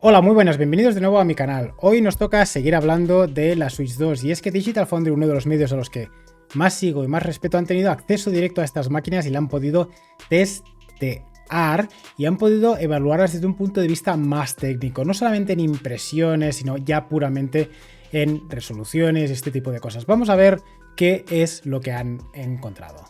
Hola, muy buenas, bienvenidos de nuevo a mi canal. Hoy nos toca seguir hablando de la Switch 2 y es que Digital Foundry, uno de los medios a los que más sigo y más respeto, han tenido acceso directo a estas máquinas y la han podido testear y han podido evaluarlas desde un punto de vista más técnico, no solamente en impresiones, sino ya puramente en resoluciones y este tipo de cosas. Vamos a ver qué es lo que han encontrado.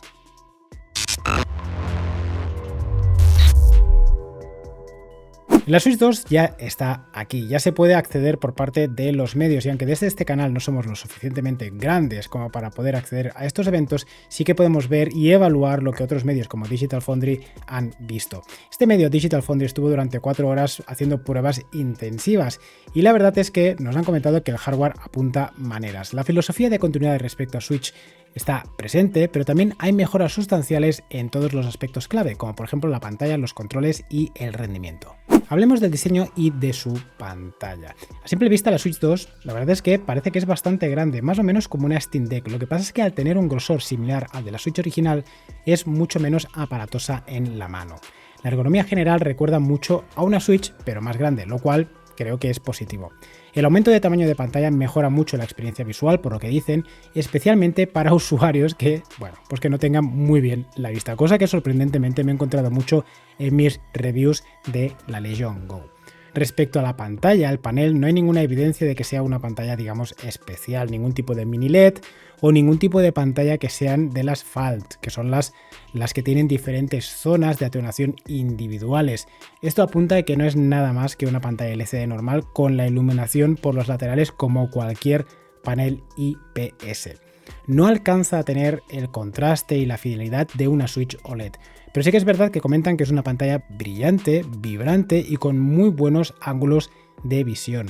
La Switch 2 ya está aquí, ya se puede acceder por parte de los medios y aunque desde este canal no somos lo suficientemente grandes como para poder acceder a estos eventos, sí que podemos ver y evaluar lo que otros medios como Digital Foundry han visto. Este medio Digital Foundry estuvo durante 4 horas haciendo pruebas intensivas y la verdad es que nos han comentado que el hardware apunta maneras. La filosofía de continuidad respecto a Switch está presente, pero también hay mejoras sustanciales en todos los aspectos clave, como por ejemplo la pantalla, los controles y el rendimiento. Hablemos del diseño y de su pantalla. A simple vista la Switch 2, la verdad es que parece que es bastante grande, más o menos como una Steam Deck. Lo que pasa es que al tener un grosor similar al de la Switch original, es mucho menos aparatosa en la mano. La ergonomía general recuerda mucho a una Switch, pero más grande, lo cual creo que es positivo. El aumento de tamaño de pantalla mejora mucho la experiencia visual, por lo que dicen, especialmente para usuarios que, bueno, pues que no tengan muy bien la vista, cosa que sorprendentemente me he encontrado mucho en mis reviews de la Legion Go. Respecto a la pantalla, el panel, no hay ninguna evidencia de que sea una pantalla, digamos, especial, ningún tipo de mini LED o ningún tipo de pantalla que sean de las FALT, que son las que tienen diferentes zonas de atenuación individuales. Esto apunta a que no es nada más que una pantalla LCD normal con la iluminación por los laterales como cualquier panel IPS. No alcanza a tener el contraste y la fidelidad de una Switch OLED, pero sí que es verdad que comentan que es una pantalla brillante, vibrante y con muy buenos ángulos de visión.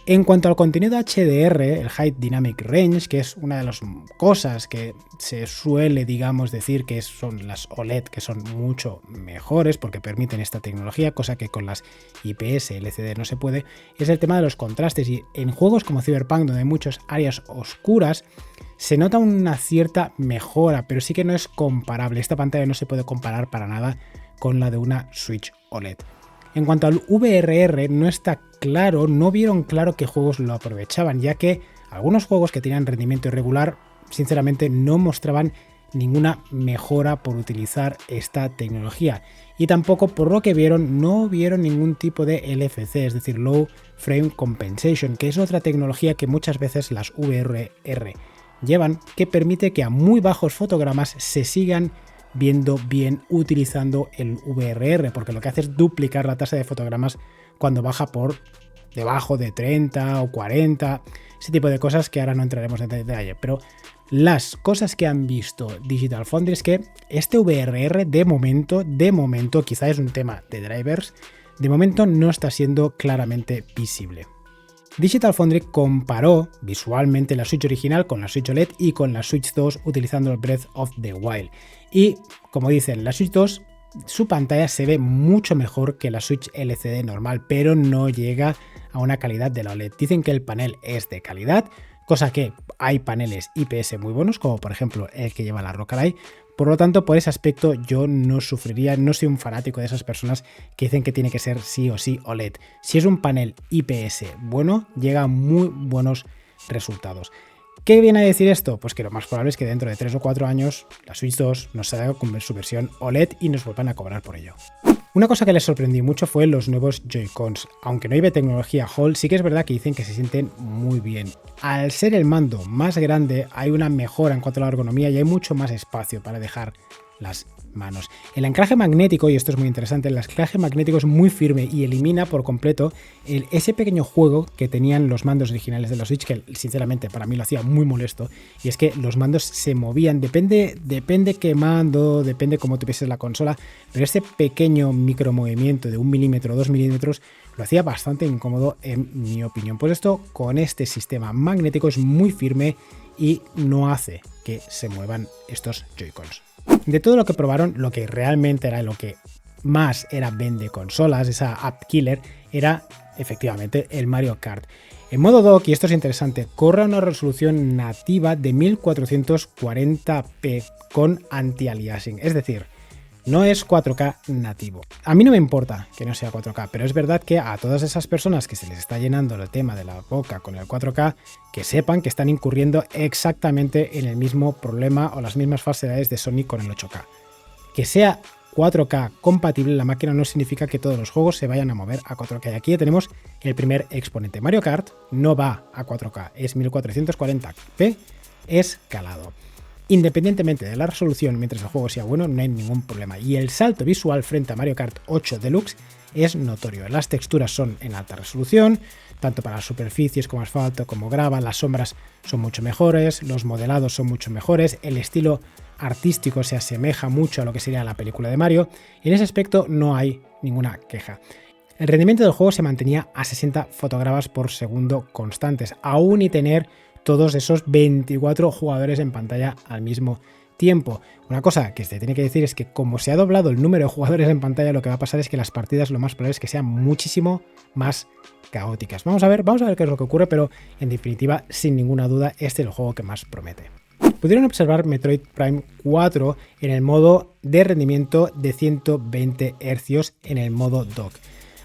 En cuanto al contenido HDR, el High Dynamic Range, que es una de las cosas que se suele, digamos, decir que son las OLED, que son mucho mejores porque permiten esta tecnología, cosa que con las IPS LCD no se puede, es el tema de los contrastes. Y en juegos como Cyberpunk, donde hay muchas áreas oscuras, se nota una cierta mejora, pero sí que no es comparable. Esta pantalla no se puede comparar para nada con la de una Switch OLED. En cuanto al VRR, no está claro, no vieron claro qué juegos lo aprovechaban, ya que algunos juegos que tenían rendimiento irregular, sinceramente no mostraban ninguna mejora por utilizar esta tecnología. Y tampoco, por lo que vieron, no vieron ningún tipo de LFC, es decir, Low Frame Compensation, que es otra tecnología que muchas veces las VRR llevan, que permite que a muy bajos fotogramas se sigan viendo bien utilizando el VRR, porque lo que hace es duplicar la tasa de fotogramas cuando baja por debajo de 30 o 40, ese tipo de cosas que ahora no entraremos en detalle, pero las cosas que han visto Digital Foundry es que este VRR de momento, quizá es un tema de drivers, de momento no está siendo claramente visible. Digital Foundry comparó visualmente la Switch original con la Switch OLED y con la Switch 2 utilizando el Breath of the Wild. Y, como dicen, la Switch 2, su pantalla se ve mucho mejor que la Switch LCD normal, pero no llega a una calidad de la OLED. Dicen que el panel es de calidad, cosa que hay paneles IPS muy buenos, como por ejemplo el que lleva la Rockalley. Por lo tanto, por ese aspecto yo no sufriría, no soy un fanático de esas personas que dicen que tiene que ser sí o sí OLED. Si es un panel IPS bueno, llega a muy buenos resultados. ¿Qué viene a decir esto? Pues que lo más probable es que dentro de 3 o 4 años la Switch 2 nos salga con su versión OLED y nos vuelvan a cobrar por ello. Una cosa que les sorprendió mucho fue los nuevos Joy-Cons. Aunque no lleve tecnología Hall, sí que es verdad que dicen que se sienten muy bien. Al ser el mando más grande, hay una mejora en cuanto a la ergonomía y hay mucho más espacio para dejar las manos. El anclaje magnético, y esto es muy interesante, el anclaje magnético es muy firme y elimina por completo ese pequeño juego que tenían los mandos originales de la Switch, que sinceramente para mí lo hacía muy molesto, y es que los mandos se movían, depende qué mando, depende cómo tuvieses la consola, pero ese pequeño micromovimiento de 1 milímetro o 2 milímetros lo hacía bastante incómodo en mi opinión. Pues esto con este sistema magnético es muy firme y no hace que se muevan estos Joy-Cons. De todo lo que probaron, lo que realmente era lo que más era vende consolas, esa app killer, era efectivamente el Mario Kart. En modo dock, y esto es interesante, corre a una resolución nativa de 1440p con anti-aliasing, es decir, no es 4K nativo. A mí no me importa que no sea 4K, pero es verdad que a todas esas personas que se les está llenando el tema de la boca con el 4K, que sepan que están incurriendo exactamente en el mismo problema o las mismas falsedades de Sony con el 8K. Que sea 4K compatible la máquina no significa que todos los juegos se vayan a mover a 4K. Y aquí ya tenemos el primer exponente. Mario Kart no va a 4K, es 1440p escalado. Independientemente de la resolución, mientras el juego sea bueno, no hay ningún problema. Y el salto visual frente a Mario Kart 8 Deluxe es notorio. Las texturas son en alta resolución, tanto para las superficies como asfalto, como grava, las sombras son mucho mejores, los modelados son mucho mejores, el estilo artístico se asemeja mucho a lo que sería la película de Mario. En ese aspecto no hay ninguna queja. El rendimiento del juego se mantenía a 60 fotogramas por segundo constantes, aún y tener todos esos 24 jugadores en pantalla al mismo tiempo. Una cosa que se tiene que decir es que como se ha doblado el número de jugadores en pantalla, lo que va a pasar es que las partidas lo más probable es que sean muchísimo más caóticas. Vamos a ver qué es lo que ocurre, pero en definitiva, sin ninguna duda, este es el juego que más promete. Pudieron observar Metroid Prime 4 en el modo de rendimiento de 120 Hz en el modo dock,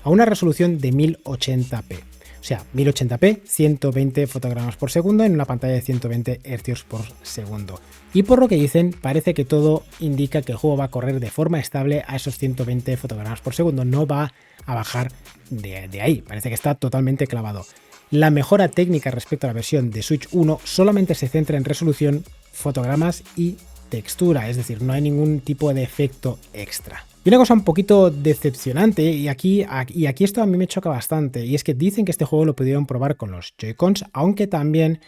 a una resolución de 1080p. O sea, 1080p, 120 fotogramas por segundo en una pantalla de 120 Hz por segundo. Y por lo que dicen, parece que todo indica que el juego va a correr de forma estable a esos 120 fotogramas por segundo, no va a bajar de ahí, parece que está totalmente clavado. La mejora técnica respecto a la versión de Switch 1 solamente se centra en resolución, fotogramas y textura, es decir, no hay ningún tipo de efecto extra. Y una cosa un poquito decepcionante, y aquí esto a mí me choca bastante, y es que dicen que este juego lo pudieron probar con los Joy-Cons, aunque también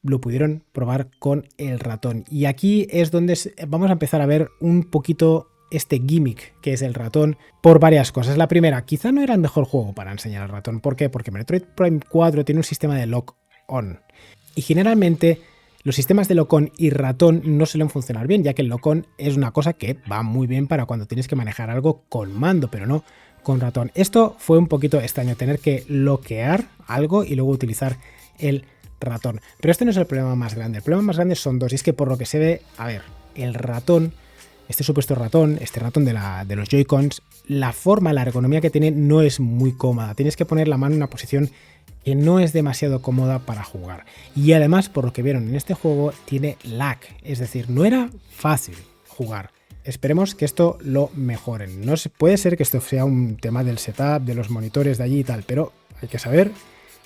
lo pudieron probar con el ratón. Y aquí es donde vamos a empezar a ver un poquito este gimmick que es el ratón por varias cosas. La primera, quizá no era el mejor juego para enseñar al ratón. ¿Por qué? Porque Metroid Prime 4 tiene un sistema de lock-on. Y generalmente los sistemas de lock-on y ratón no suelen funcionar bien, ya que el lock-on es una cosa que va muy bien para cuando tienes que manejar algo con mando, pero no con ratón. Esto fue un poquito extraño, tener que bloquear algo y luego utilizar el ratón. Pero este no es el problema más grande. El problema más grande son dos, y es que por lo que se ve, a ver, el ratón, este supuesto ratón, este ratón de los Joy-Cons, la forma, la ergonomía que tiene no es muy cómoda. Tienes que poner la mano en una posición que no es demasiado cómoda para jugar. Y además, por lo que vieron en este juego, tiene lag, es decir, no era fácil jugar. Esperemos que esto lo mejoren. No puede ser que esto sea un tema del setup, de los monitores de allí y tal, pero hay que saber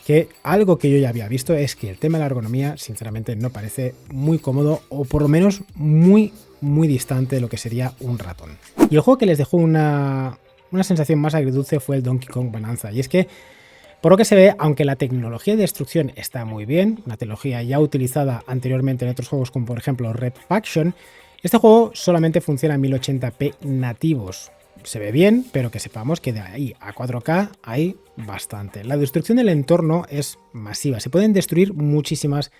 que algo que yo ya había visto es que el tema de la ergonomía, sinceramente, no parece muy cómodo, o por lo menos muy distante de lo que sería un ratón. Y el juego que les dejó una sensación más agridulce fue el Donkey Kong Bonanza, y es que por lo que se ve, aunque la tecnología de destrucción está muy bien, una tecnología ya utilizada anteriormente en otros juegos como por ejemplo Red Faction, este juego solamente funciona en 1080p nativos. Se ve bien, pero que sepamos que de ahí a 4K hay bastante. La destrucción del entorno es masiva, se pueden destruir muchísimas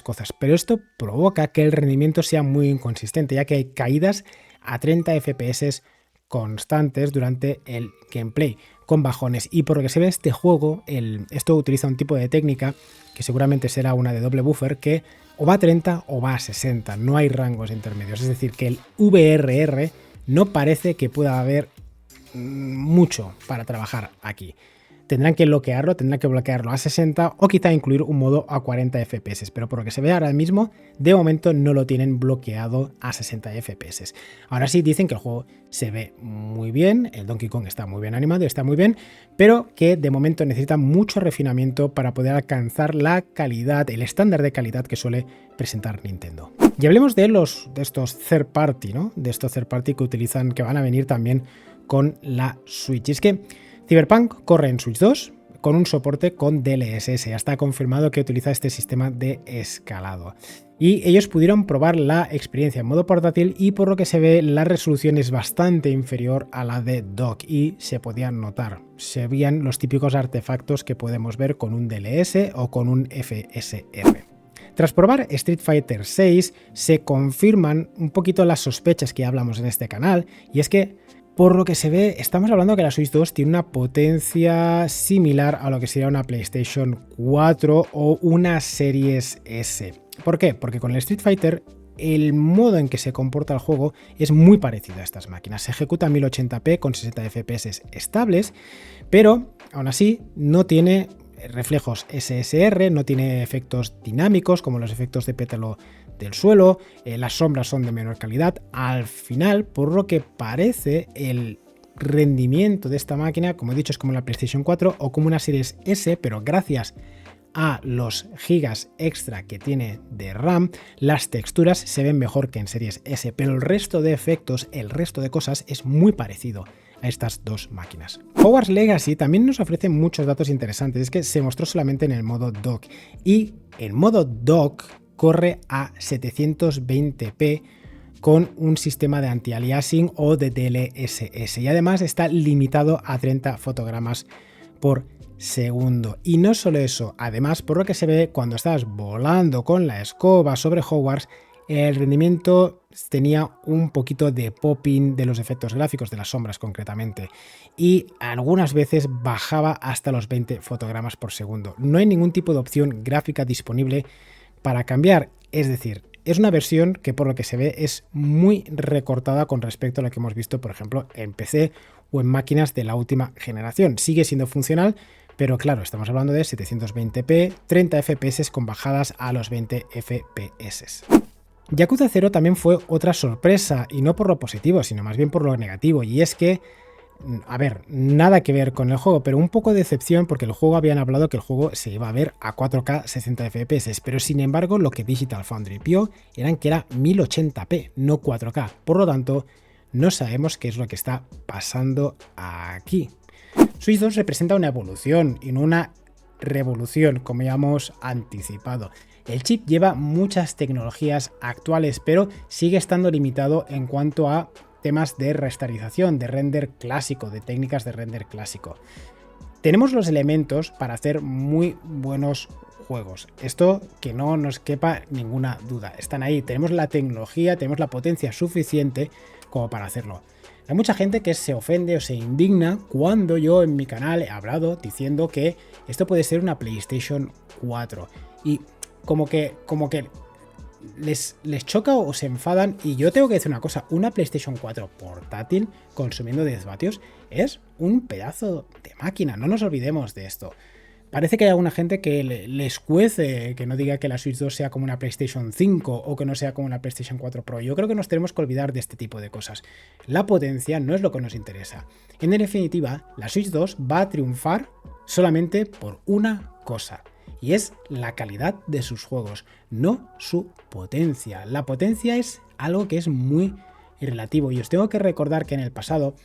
cosas, pero esto provoca que el rendimiento sea muy inconsistente, ya que hay caídas a 30 FPS constantes durante el gameplay, con bajones. Y por lo que se ve este juego, esto utiliza un tipo de técnica que seguramente será una de doble buffer, que o va a 30 o va a 60, no hay rangos intermedios, es decir, que el VRR no parece que pueda haber mucho para trabajar aquí. Tendrán que bloquearlo a 60 o quizá incluir un modo a 40 FPS, pero por lo que se ve ahora mismo, de momento no lo tienen bloqueado a 60 FPS. Ahora sí dicen que el juego se ve muy bien, el Donkey Kong está muy bien animado, está muy bien, pero que de momento necesita mucho refinamiento para poder alcanzar la calidad, el estándar de calidad que suele presentar Nintendo. Y hablemos de estos third party, ¿no? De estos third party que van a venir también con la Switch. Y es que Cyberpunk corre en Switch 2 con un soporte con DLSS. Ya está confirmado que utiliza este sistema de escalado. Y ellos pudieron probar la experiencia en modo portátil y por lo que se ve la resolución es bastante inferior a la de dock y se podían notar. Se veían los típicos artefactos que podemos ver con un DLS o con un FSR. Tras probar Street Fighter VI se confirman un poquito las sospechas que hablamos en este canal, y es que por lo que se ve, estamos hablando que la Switch 2 tiene una potencia similar a lo que sería una PlayStation 4 o una Series S. ¿Por qué? Porque con el Street Fighter el modo en que se comporta el juego es muy parecido a estas máquinas. Se ejecuta a 1080p con 60 FPS estables, pero aún así no tiene reflejos SSR, no tiene efectos dinámicos como los efectos de pétalo del suelo, las sombras son de menor calidad. Al final, por lo que parece, el rendimiento de esta máquina, como he dicho, es como la PlayStation 4 o como una Series S, pero gracias a los gigas extra que tiene de RAM, las texturas se ven mejor que en Series S, pero el resto de efectos, el resto de cosas es muy parecido a estas dos máquinas. Hogwarts Legacy también nos ofrece muchos datos interesantes, es que se mostró solamente en el modo dock y el modo dock corre a 720p con un sistema de anti-aliasing o de DLSS y además está limitado a 30 fotogramas por segundo. Y no solo eso, además por lo que se ve cuando estás volando con la escoba sobre Hogwarts, el rendimiento tenía un poquito de popping de los efectos gráficos, de las sombras concretamente, y algunas veces bajaba hasta los 20 fotogramas por segundo. No hay ningún tipo de opción gráfica disponible para cambiar, es decir, es una versión que por lo que se ve es muy recortada con respecto a lo que hemos visto, por ejemplo, en PC o en máquinas de la última generación. Sigue siendo funcional, pero claro, estamos hablando de 720p, 30 FPS con bajadas a los 20 FPS. Yakuza 0 también fue otra sorpresa, y no por lo positivo, sino más bien por lo negativo, y es que, a ver, nada que ver con el juego, pero un poco de decepción porque el juego habían hablado que el juego se iba a ver a 4K 60 FPS, pero sin embargo lo que Digital Foundry vio eran que era 1080p, no 4K, por lo tanto no sabemos qué es lo que está pasando aquí. Switch 2 representa una evolución y no una revolución, como ya hemos anticipado. El chip lleva muchas tecnologías actuales, pero sigue estando limitado en cuanto a temas de rasterización, de render clásico, de técnicas de render clásico. Tenemos los elementos para hacer muy buenos juegos. Esto que no nos quepa ninguna duda. Están ahí, tenemos la tecnología, tenemos la potencia suficiente como para hacerlo. Hay mucha gente que se ofende o se indigna cuando yo en mi canal he hablado diciendo que esto puede ser una PlayStation 4 y como que les choca o se enfadan, y yo tengo que decir una cosa: una PlayStation 4 portátil consumiendo 10 vatios es un pedazo de máquina, no nos olvidemos de esto. Parece que hay alguna gente que les cuece que no diga que la Switch 2 sea como una PlayStation 5 o que no sea como una PlayStation 4 Pro. Yo creo que nos tenemos que olvidar de este tipo de cosas. La potencia no es lo que nos interesa. En definitiva, la Switch 2 va a triunfar solamente por una cosa, y es la calidad de sus juegos, no su potencia. La potencia es algo que es muy relativo, y os tengo que recordar que en el pasado,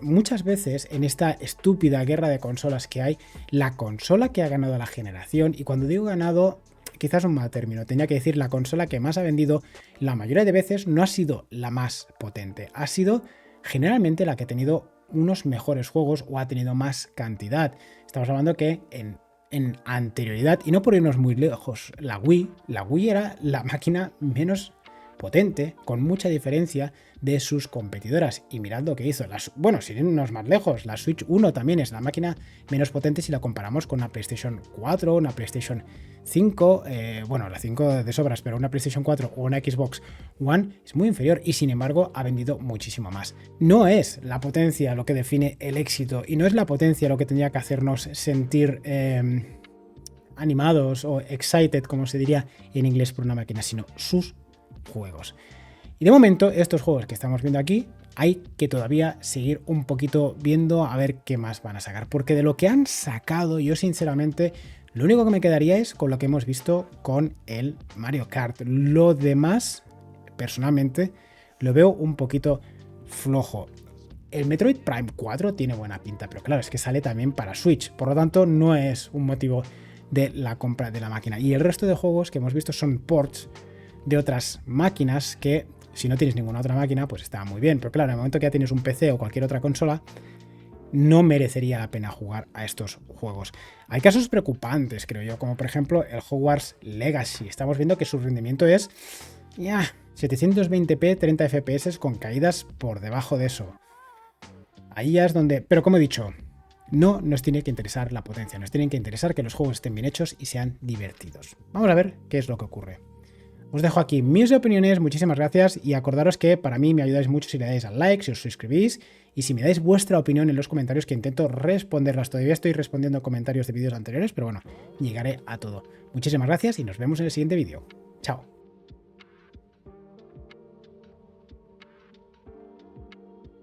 muchas veces en esta estúpida guerra de consolas que hay, la consola que ha ganado la generación, y cuando digo ganado, quizás un mal término, tenía que decir la consola que más ha vendido, la mayoría de veces no ha sido la más potente, ha sido generalmente la que ha tenido unos mejores juegos o ha tenido más cantidad. Estamos hablando que en anterioridad, y no por irnos muy lejos, la Wii era la máquina menos potente, con mucha diferencia de sus competidoras, y mirad lo que hizo. Bueno, sin irnos más lejos, la Switch 1 también es la máquina menos potente si la comparamos con una PlayStation 4, una PlayStation 5, bueno, la 5 de sobras, pero una PlayStation 4 o una Xbox One es muy inferior, y sin embargo ha vendido muchísimo más. No es la potencia lo que define el éxito, y no es la potencia lo que tendría que hacernos sentir animados o excited, como se diría en inglés, por una máquina, sino sus juegos. Y de momento, estos juegos que estamos viendo aquí, hay que todavía seguir un poquito viendo a ver qué más van a sacar, porque de lo que han sacado, yo sinceramente, lo único que me quedaría es con lo que hemos visto con el Mario Kart. Lo demás, personalmente, lo veo un poquito flojo. El Metroid Prime 4 tiene buena pinta, pero claro, es que sale también para Switch, por lo tanto no es un motivo de la compra de la máquina. Y el resto de juegos que hemos visto son ports de otras máquinas que, si no tienes ninguna otra máquina, pues está muy bien, pero claro, en el momento que ya tienes un PC o cualquier otra consola, no merecería la pena jugar a estos juegos. Hay casos preocupantes, creo yo, como por ejemplo el Hogwarts Legacy. Estamos viendo que su rendimiento es 720p, 30 FPS con caídas por debajo de eso. Ahí ya es donde, pero como he dicho, no nos tiene que interesar la potencia, nos tiene que interesar que los juegos estén bien hechos y sean divertidos. Vamos a ver qué es lo que ocurre. Os dejo aquí mis opiniones, muchísimas gracias y acordaros que para mí me ayudáis mucho si le dais al like, si os suscribís y si me dais vuestra opinión en los comentarios, que intento responderlas. Todavía estoy respondiendo comentarios de vídeos anteriores, pero bueno, llegaré a todo. Muchísimas gracias y nos vemos en el siguiente vídeo.